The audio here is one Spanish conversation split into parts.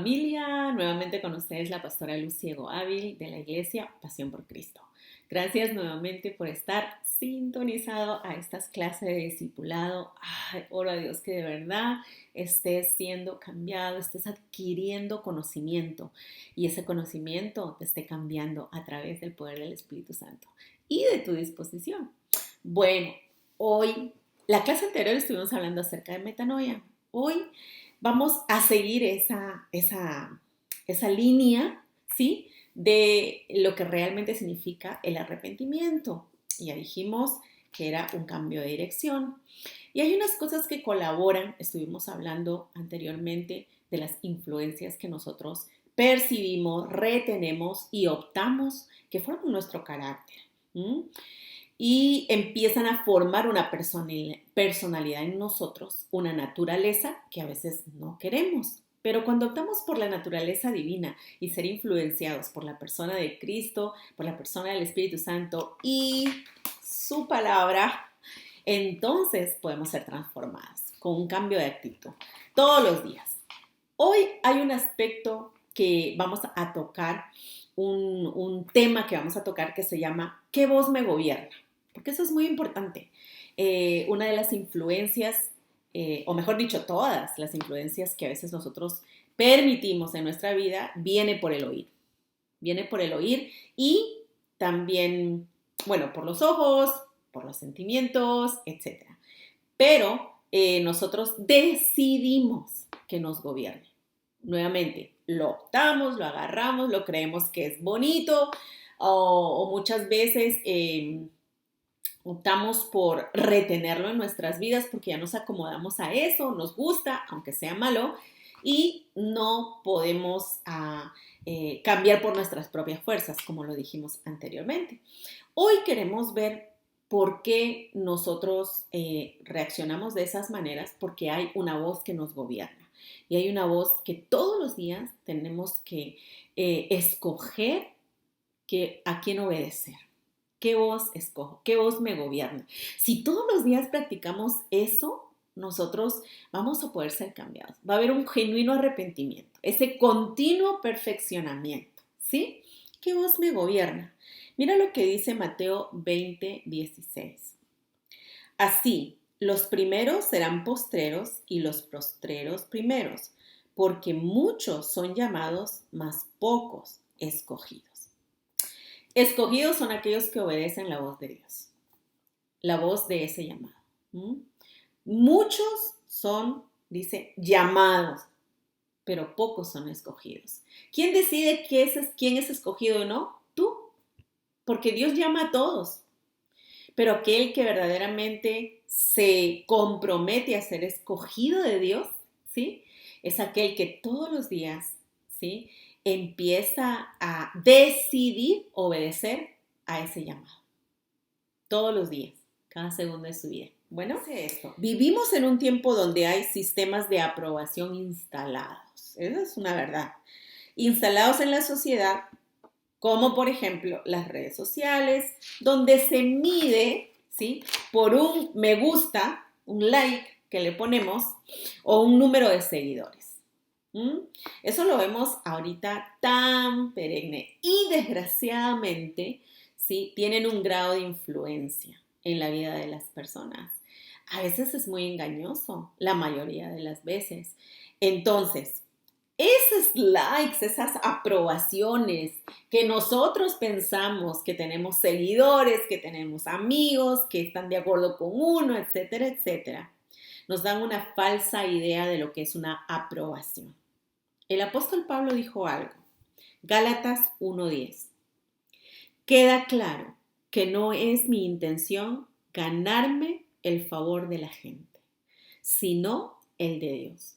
Familia, nuevamente con ustedes la pastora Luciego Ávil de la Iglesia Pasión por Cristo. Gracias nuevamente por estar sintonizado a estas clases de discipulado. Ay, oro a Dios que de verdad estés siendo cambiado, estés adquiriendo conocimiento y ese conocimiento te esté cambiando a través del poder del Espíritu Santo y de tu disposición. Bueno, hoy, la clase anterior estuvimos hablando acerca de metanoia. Hoy vamos a seguir esa línea, ¿sí? De lo que realmente significa el arrepentimiento. Ya dijimos que era un cambio de dirección. Y hay unas cosas que colaboran, estuvimos hablando anteriormente de las influencias que nosotros percibimos, retenemos y optamos que forman nuestro carácter. ¿Mm? Y empiezan a formar una personalidad en nosotros, una naturaleza que a veces no queremos. Pero cuando optamos por la naturaleza divina y ser influenciados por la persona de Cristo, por la persona del Espíritu Santo y su palabra, entonces podemos ser transformados con un cambio de actitud todos los días. Hoy hay un aspecto que vamos a tocar, un tema que vamos a tocar que se llama ¿qué voz me gobierna? Porque eso es muy importante. Una de las influencias, o mejor dicho, todas las influencias que a veces nosotros permitimos en nuestra vida, viene por el oír. Viene por el oír y también, bueno, por los ojos, por los sentimientos, etc. Pero nosotros decidimos que nos gobierne. Nuevamente, lo optamos, lo agarramos, lo creemos que es bonito o muchas veces optamos por retenerlo en nuestras vidas porque ya nos acomodamos a eso, nos gusta, aunque sea malo, y no podemos cambiar por nuestras propias fuerzas, como lo dijimos anteriormente. Hoy queremos ver por qué nosotros reaccionamos de esas maneras, porque hay una voz que nos gobierna. Y hay una voz que todos los días tenemos que escoger a quién obedecer. ¿Qué voz escojo? ¿Qué voz me gobierna? Si todos los días practicamos eso, nosotros vamos a poder ser cambiados. Va a haber un genuino arrepentimiento, ese continuo perfeccionamiento, ¿sí? ¿Qué voz me gobierna? Mira lo que dice Mateo 20:16. Así, los primeros serán postreros y los postreros primeros, porque muchos son llamados, mas pocos escogidos. Escogidos son aquellos que obedecen la voz de Dios, la voz de ese llamado. ¿Mm? Muchos son, dice, llamados, pero pocos son escogidos. ¿Quién decide quién es escogido o no? Tú, porque Dios llama a todos. Pero aquel que verdaderamente se compromete a ser escogido de Dios, ¿sí? Es aquel que todos los días, ¿sí? Empieza a decidir obedecer a ese llamado. Todos los días, cada segundo de su vida. Bueno, esto. Vivimos en un tiempo donde hay sistemas de aprobación instalados. Esa es una verdad. Instalados en la sociedad, como por ejemplo las redes sociales, donde se mide, ¿sí? Por un me gusta, un like que le ponemos o un número de seguidores. ¿Mm? Eso lo vemos ahorita tan perenne y desgraciadamente, ¿sí? Tienen un grado de influencia en la vida de las personas. A veces es muy engañoso, la mayoría de las veces. Entonces, esos likes, esas aprobaciones que nosotros pensamos que tenemos seguidores, que tenemos amigos, que están de acuerdo con uno, etcétera, etcétera, nos dan una falsa idea de lo que es una aprobación. El apóstol Pablo dijo algo, Gálatas 1:10. Queda claro que no es mi intención ganarme el favor de la gente, sino el de Dios.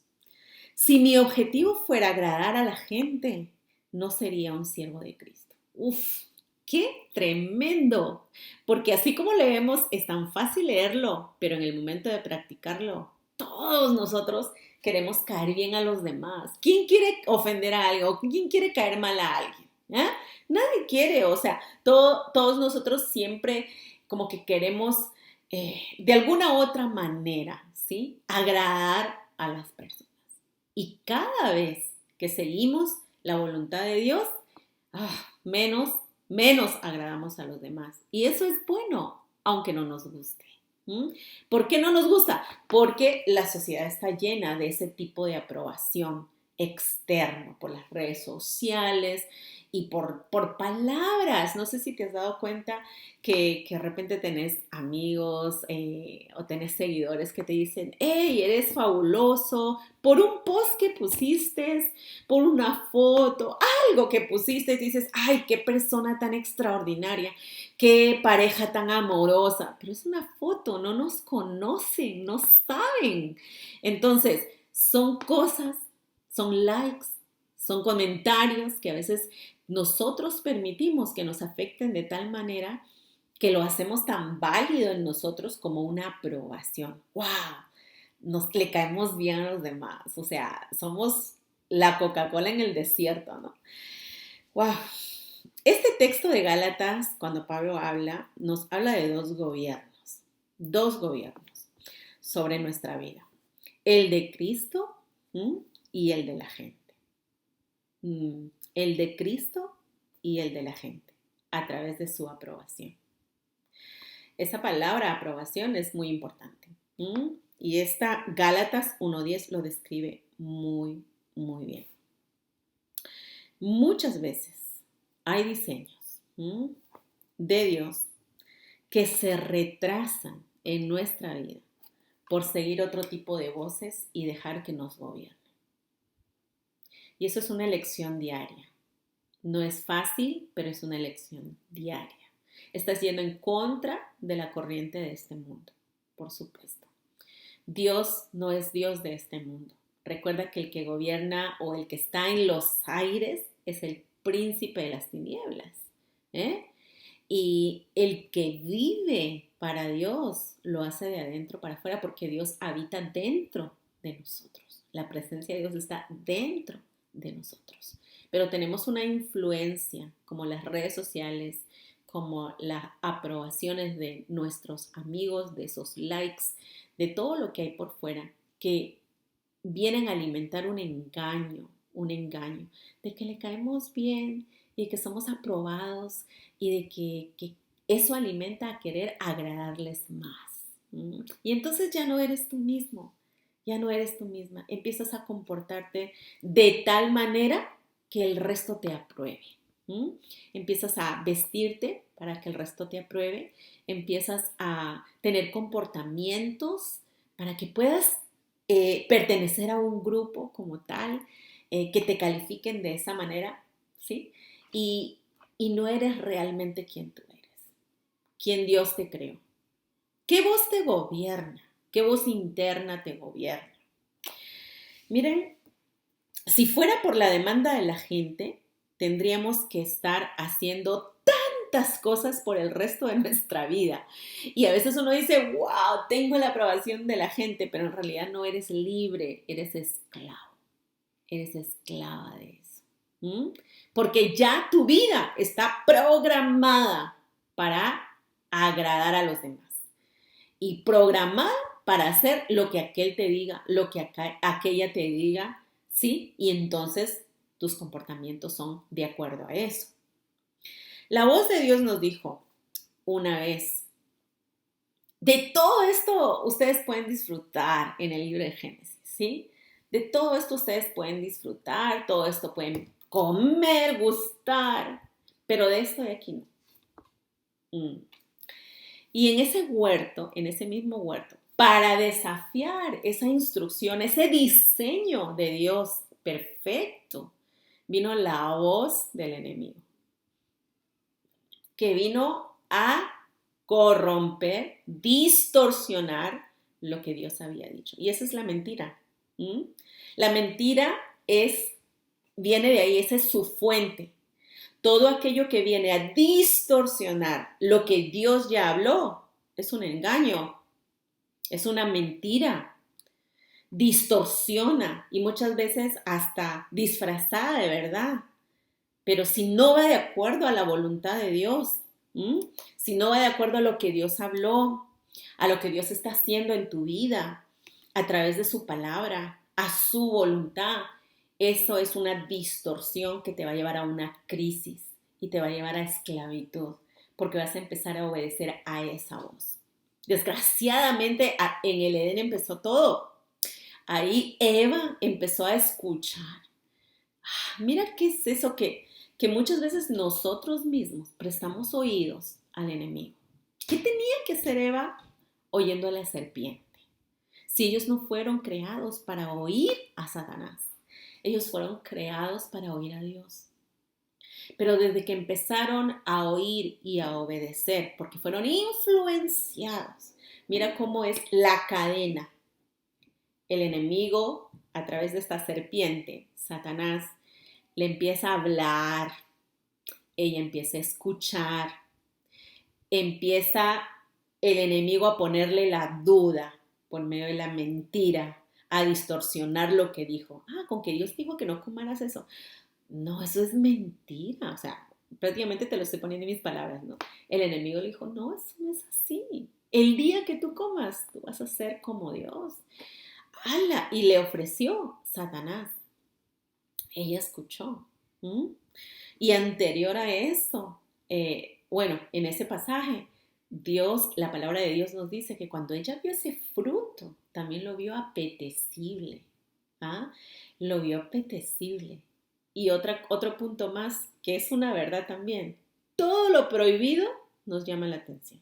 Si mi objetivo fuera agradar a la gente, no sería un siervo de Cristo. ¡Uf! ¡Qué tremendo! Porque así como leemos, es tan fácil leerlo, pero en el momento de practicarlo, todos nosotros queremos caer bien a los demás. ¿Quién quiere ofender a alguien o quién quiere caer mal a alguien? ¿Eh? Nadie quiere, o sea, todos nosotros siempre como que queremos de alguna u otra manera, ¿sí? Agradar a las personas. Y cada vez que seguimos la voluntad de Dios, menos agradamos a los demás. Y eso es bueno, aunque no nos guste. ¿Por qué no nos gusta? Porque la sociedad está llena de ese tipo de aprobación externo por las redes sociales y por palabras. No sé si te has dado cuenta que de repente tenés amigos o tenés seguidores que te dicen, hey, eres fabuloso, por un post que pusiste, por una foto, algo que pusiste, y dices, ay, qué persona tan extraordinaria, qué pareja tan amorosa, pero es una foto, no nos conocen, no saben. Entonces, son cosas, son likes, son comentarios que a veces nosotros permitimos que nos afecten de tal manera que lo hacemos tan válido en nosotros como una aprobación. ¡Wow! Le caemos bien a los demás, o sea, somos la Coca-Cola en el desierto, ¿no? ¡Wow! Este texto de Gálatas, cuando Pablo habla, nos habla de dos gobiernos sobre nuestra vida. El de Cristo y el de la gente. El de Cristo y el de la gente, a través de su aprobación. Esa palabra aprobación es muy importante. Y esta Gálatas 1:10 lo describe muy, muy bien. Muchas veces hay diseños de Dios que se retrasan en nuestra vida por seguir otro tipo de voces y dejar que nos gobiernen. Y eso es una elección diaria. No es fácil, pero es una elección diaria. Estás yendo en contra de la corriente de este mundo, por supuesto. Dios no es Dios de este mundo. Recuerda que el que gobierna o el que está en los aires es el príncipe de las tinieblas. Y el que vive para Dios lo hace de adentro para afuera porque Dios habita dentro de nosotros. La presencia de Dios está dentro de nosotros. Pero tenemos una influencia como las redes sociales, como las aprobaciones de nuestros amigos, de esos likes, de todo lo que hay por fuera, que vienen a alimentar un engaño de que le caemos bien y de que somos aprobados y de que eso alimenta a querer agradarles más. Y entonces ya no eres tú mismo, ya no eres tú misma. Empiezas a comportarte de tal manera que el resto te apruebe. Empiezas a vestirte para que el resto te apruebe. Empiezas a tener comportamientos para que puedas pertenecer a un grupo como tal, que te califiquen de esa manera, ¿sí? Y no eres realmente quien tú eres, quien Dios te creó. ¿Qué voz te gobierna? ¿Qué voz interna te gobierna? Miren, si fuera por la demanda de la gente, tendríamos que estar haciendo tantas cosas por el resto de nuestra vida. Y a veces uno dice, wow, tengo la aprobación de la gente, pero en realidad no eres libre, eres esclavo. Eres esclava de eso. Porque ya tu vida está programada para agradar a los demás. Y programada para hacer lo que aquel te diga, lo que aquella te diga, ¿sí? Y entonces tus comportamientos son de acuerdo a eso. La voz de Dios nos dijo una vez, de todo esto ustedes pueden disfrutar en el libro de Génesis, ¿sí? De todo esto ustedes pueden disfrutar, todo esto pueden comer, gustar, pero de esto de aquí no. Y en ese huerto, en ese mismo huerto, para desafiar esa instrucción, ese diseño de Dios perfecto, vino la voz del enemigo, que vino a corromper, distorsionar lo que Dios había dicho. Y esa es la mentira. La mentira viene de ahí, esa es su fuente. Todo aquello que viene a distorsionar lo que Dios ya habló es un engaño, es una mentira, distorsiona y muchas veces hasta disfrazada de verdad. Pero si no va de acuerdo a la voluntad de Dios, si no va de acuerdo a lo que Dios habló, a lo que Dios está haciendo en tu vida, a través de su palabra, a su voluntad, Eso es una distorsión que te va a llevar a una crisis y te va a llevar a esclavitud, porque vas a empezar a obedecer a esa voz. Desgraciadamente, en el Edén empezó todo. Ahí Eva empezó a escuchar. Mira qué es eso que muchas veces nosotros mismos prestamos oídos al enemigo. ¿Qué tenía que hacer Eva oyendo a la serpiente? Si ellos no fueron creados para oír a Satanás, ellos fueron creados para oír a Dios. Pero desde que empezaron a oír y a obedecer, porque fueron influenciados, mira cómo es la cadena. El enemigo, a través de esta serpiente, Satanás, le empieza a hablar, ella empieza a escuchar, empieza el enemigo a ponerle la duda por medio de la mentira, a distorsionar lo que dijo. Con que Dios dijo que no comaras eso. No, eso es mentira. O sea, prácticamente te lo estoy poniendo en mis palabras, ¿no? El enemigo le dijo, no, eso no es así. El día que tú comas, tú vas a ser como Dios. ¡Hala! Y le ofreció Satanás. Ella escuchó. Y anterior a eso, bueno, en ese pasaje, Dios, la palabra de Dios nos dice que cuando ella vio ese fruto, también lo vio apetecible. Lo vio apetecible. Y otro punto más, que es una verdad también. Todo lo prohibido nos llama la atención.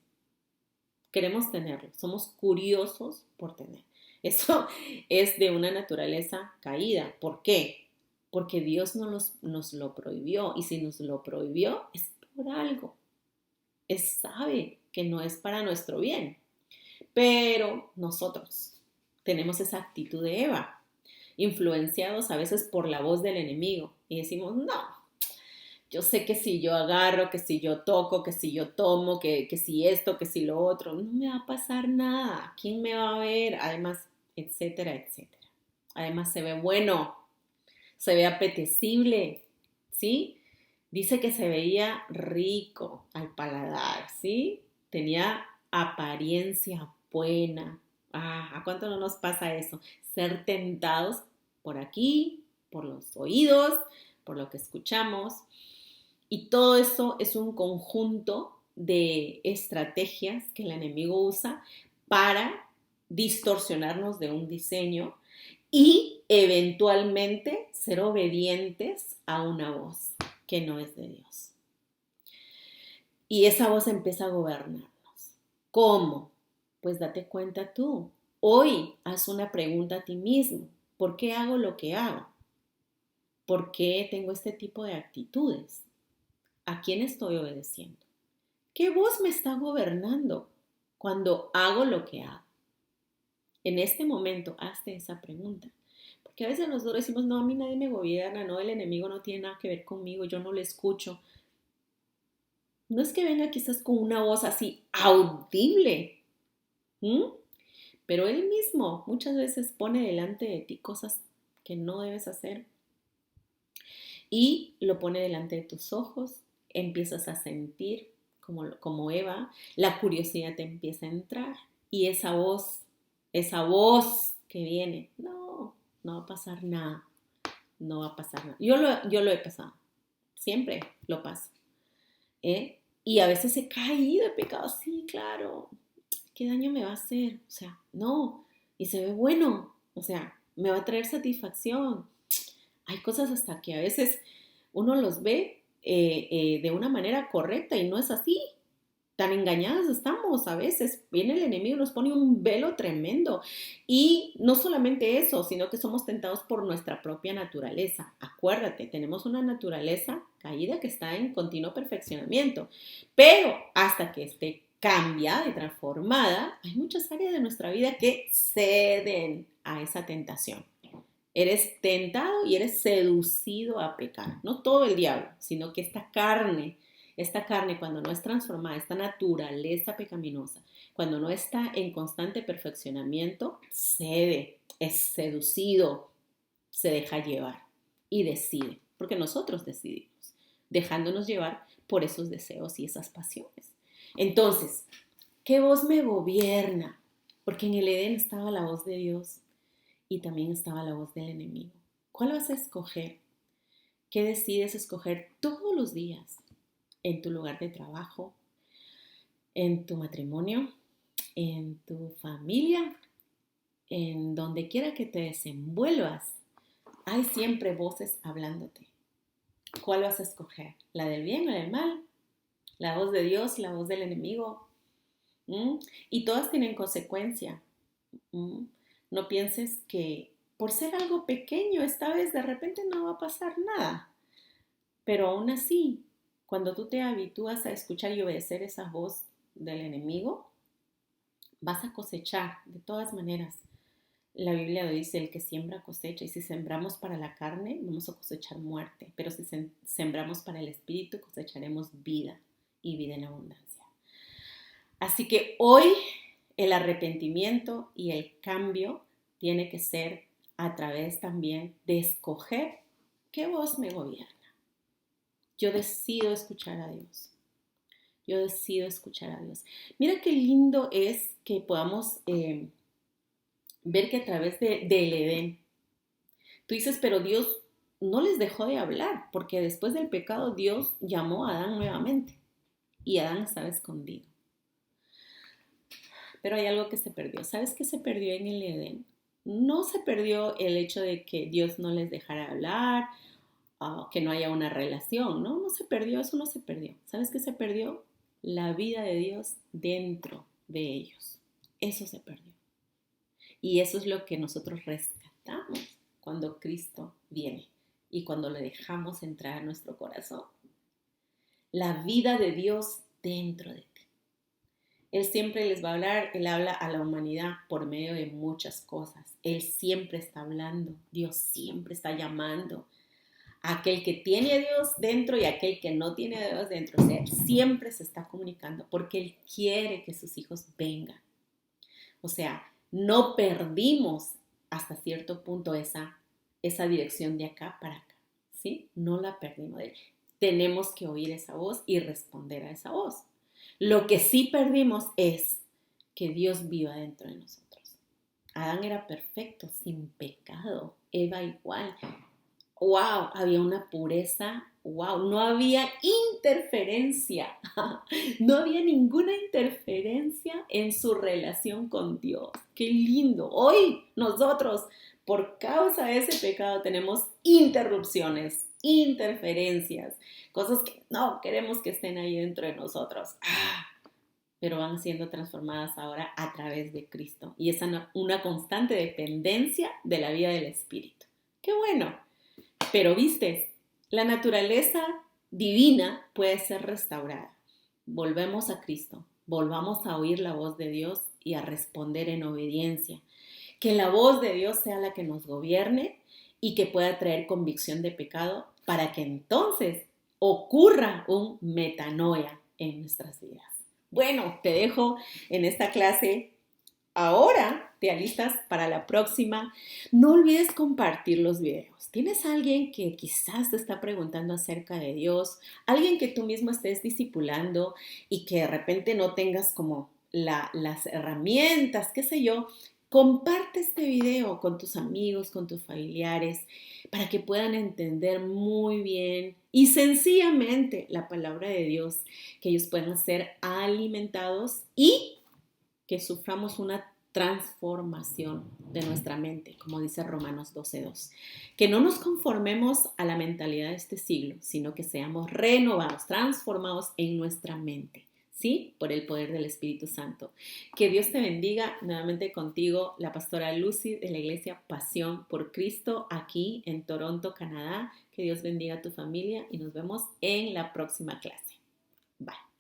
Queremos tenerlo, somos curiosos por tener. Eso es de una naturaleza caída. ¿Por qué? Porque Dios nos lo prohibió. Y si nos lo prohibió, es por algo. Él sabe que no es para nuestro bien. Pero nosotros tenemos esa actitud de Eva, influenciados a veces por la voz del enemigo. Y decimos, no, yo sé que si yo agarro, que si yo toco, que si yo tomo, que si esto, que si lo otro, no me va a pasar nada. ¿Quién me va a ver? Además, etcétera, etcétera. Además, se ve bueno, se ve apetecible, ¿sí? Dice que se veía rico al paladar, ¿sí? Tenía apariencia buena. ¿A cuánto no nos pasa eso? Ser tentados por aquí, por los oídos, por lo que escuchamos. Y todo eso es un conjunto de estrategias que el enemigo usa para distorsionarnos de un diseño y eventualmente ser obedientes a una voz que no es de Dios. Y esa voz empieza a gobernarnos. ¿Cómo? Pues date cuenta tú. Hoy haz una pregunta a ti mismo. ¿Por qué hago lo que hago? ¿Por qué tengo este tipo de actitudes? ¿A quién estoy obedeciendo? ¿Qué voz me está gobernando cuando hago lo que hago? En este momento, hazte esa pregunta. Porque a veces nosotros decimos, no, a mí nadie me gobierna, no, el enemigo no tiene nada que ver conmigo, yo no le escucho. No es que venga quizás con una voz así audible, pero él mismo muchas veces pone delante de ti cosas que no debes hacer y lo pone delante de tus ojos, empiezas a sentir como Eva, la curiosidad te empieza a entrar y esa voz que viene, no va a pasar nada, no va a pasar nada. Yo lo he pasado, siempre lo paso. Y a veces he caído, he pecado, sí, claro, ¿qué daño me va a hacer? O sea, no, y se ve bueno, o sea, me va a traer satisfacción. Hay cosas hasta que a veces uno los ve de una manera correcta y no es así. Tan engañadas estamos a veces. Viene el enemigo y nos pone un velo tremendo. Y no solamente eso, sino que somos tentados por nuestra propia naturaleza. Acuérdate, tenemos una naturaleza caída que está en continuo perfeccionamiento. Pero hasta que esté cambiada y transformada, hay muchas áreas de nuestra vida que ceden a esa tentación. Eres tentado y eres seducido a pecar. No todo el diablo, sino que esta carne cuando no es transformada, esta naturaleza pecaminosa, cuando no está en constante perfeccionamiento, cede, es seducido, se deja llevar y decide, porque nosotros decidimos, dejándonos llevar por esos deseos y esas pasiones. Entonces, ¿qué voz me gobierna? Porque en el Edén estaba la voz de Dios y también estaba la voz del enemigo. ¿Cuál vas a escoger? ¿Qué decides escoger todos los días en tu lugar de trabajo, en tu matrimonio, en tu familia, en donde quiera que te desenvuelvas? Hay siempre voces hablándote. ¿Cuál vas a escoger? ¿La del bien o la del mal? ¿La voz de Dios, la voz del enemigo? Y todas tienen consecuencia. No pienses que por ser algo pequeño, esta vez de repente no va a pasar nada. Pero aún así, cuando tú te habitúas a escuchar y obedecer esa voz del enemigo, vas a cosechar de todas maneras. La Biblia dice, el que siembra cosecha, y si sembramos para la carne, vamos a cosechar muerte, pero si sembramos para el espíritu, cosecharemos vida y vida en abundancia. Así que hoy el arrepentimiento y el cambio tiene que ser a través también de escoger qué voz me gobierna. Yo decido escuchar a Dios. Yo decido escuchar a Dios. Mira qué lindo es que podamos ver que a través del Edén, tú dices, pero Dios no les dejó de hablar, porque después del pecado Dios llamó a Adán nuevamente y Adán estaba escondido. Pero hay algo que se perdió. ¿Sabes qué se perdió en el Edén? No se perdió el hecho de que Dios no les dejara hablar, que no haya una relación, ¿no? No se perdió, eso no se perdió. ¿Sabes qué se perdió? La vida de Dios dentro de ellos. Eso se perdió. Y eso es lo que nosotros rescatamos cuando Cristo viene y cuando le dejamos entrar a nuestro corazón. La vida de Dios dentro de ti. Él siempre les va a hablar, Él habla a la humanidad por medio de muchas cosas. Él siempre está hablando, Dios siempre está llamando. Aquel que tiene a Dios dentro y aquel que no tiene a Dios dentro. O sea, siempre se está comunicando porque Él quiere que sus hijos vengan. O sea, no perdimos hasta cierto punto esa dirección de acá para acá, ¿sí? No la perdimos. Tenemos que oír esa voz y responder a esa voz. Lo que sí perdimos es que Dios viva dentro de nosotros. Adán era perfecto, sin pecado. Eva igual. ¡Wow! Había una pureza. ¡Wow! No había interferencia. No había ninguna interferencia en su relación con Dios. ¡Qué lindo! Hoy nosotros, por causa de ese pecado, tenemos interrupciones, interferencias, cosas que no queremos que estén ahí dentro de nosotros. Pero van siendo transformadas ahora a través de Cristo. Y es una constante dependencia de la vida del Espíritu. ¡Qué bueno! Pero viste, la naturaleza divina puede ser restaurada. Volvemos a Cristo, volvamos a oír la voz de Dios y a responder en obediencia. Que la voz de Dios sea la que nos gobierne y que pueda traer convicción de pecado para que entonces ocurra un metanoia en nuestras vidas. Bueno, te dejo en esta clase. Ahora te alistas para la próxima. No olvides compartir los videos. ¿Tienes alguien que quizás te está preguntando acerca de Dios? Alguien que tú mismo estés discipulando y que de repente no tengas como las herramientas, qué sé yo. Comparte este video con tus amigos, con tus familiares, para que puedan entender muy bien y sencillamente la palabra de Dios, que ellos puedan ser alimentados y que suframos una transformación de nuestra mente, como dice Romanos 12:2. Que no nos conformemos a la mentalidad de este siglo, sino que seamos renovados, transformados en nuestra mente, ¿sí? Por el poder del Espíritu Santo. Que Dios te bendiga. Nuevamente contigo, la pastora Lucy de la Iglesia Pasión por Cristo, aquí en Toronto, Canadá. Que Dios bendiga a tu familia y nos vemos en la próxima clase. Bye.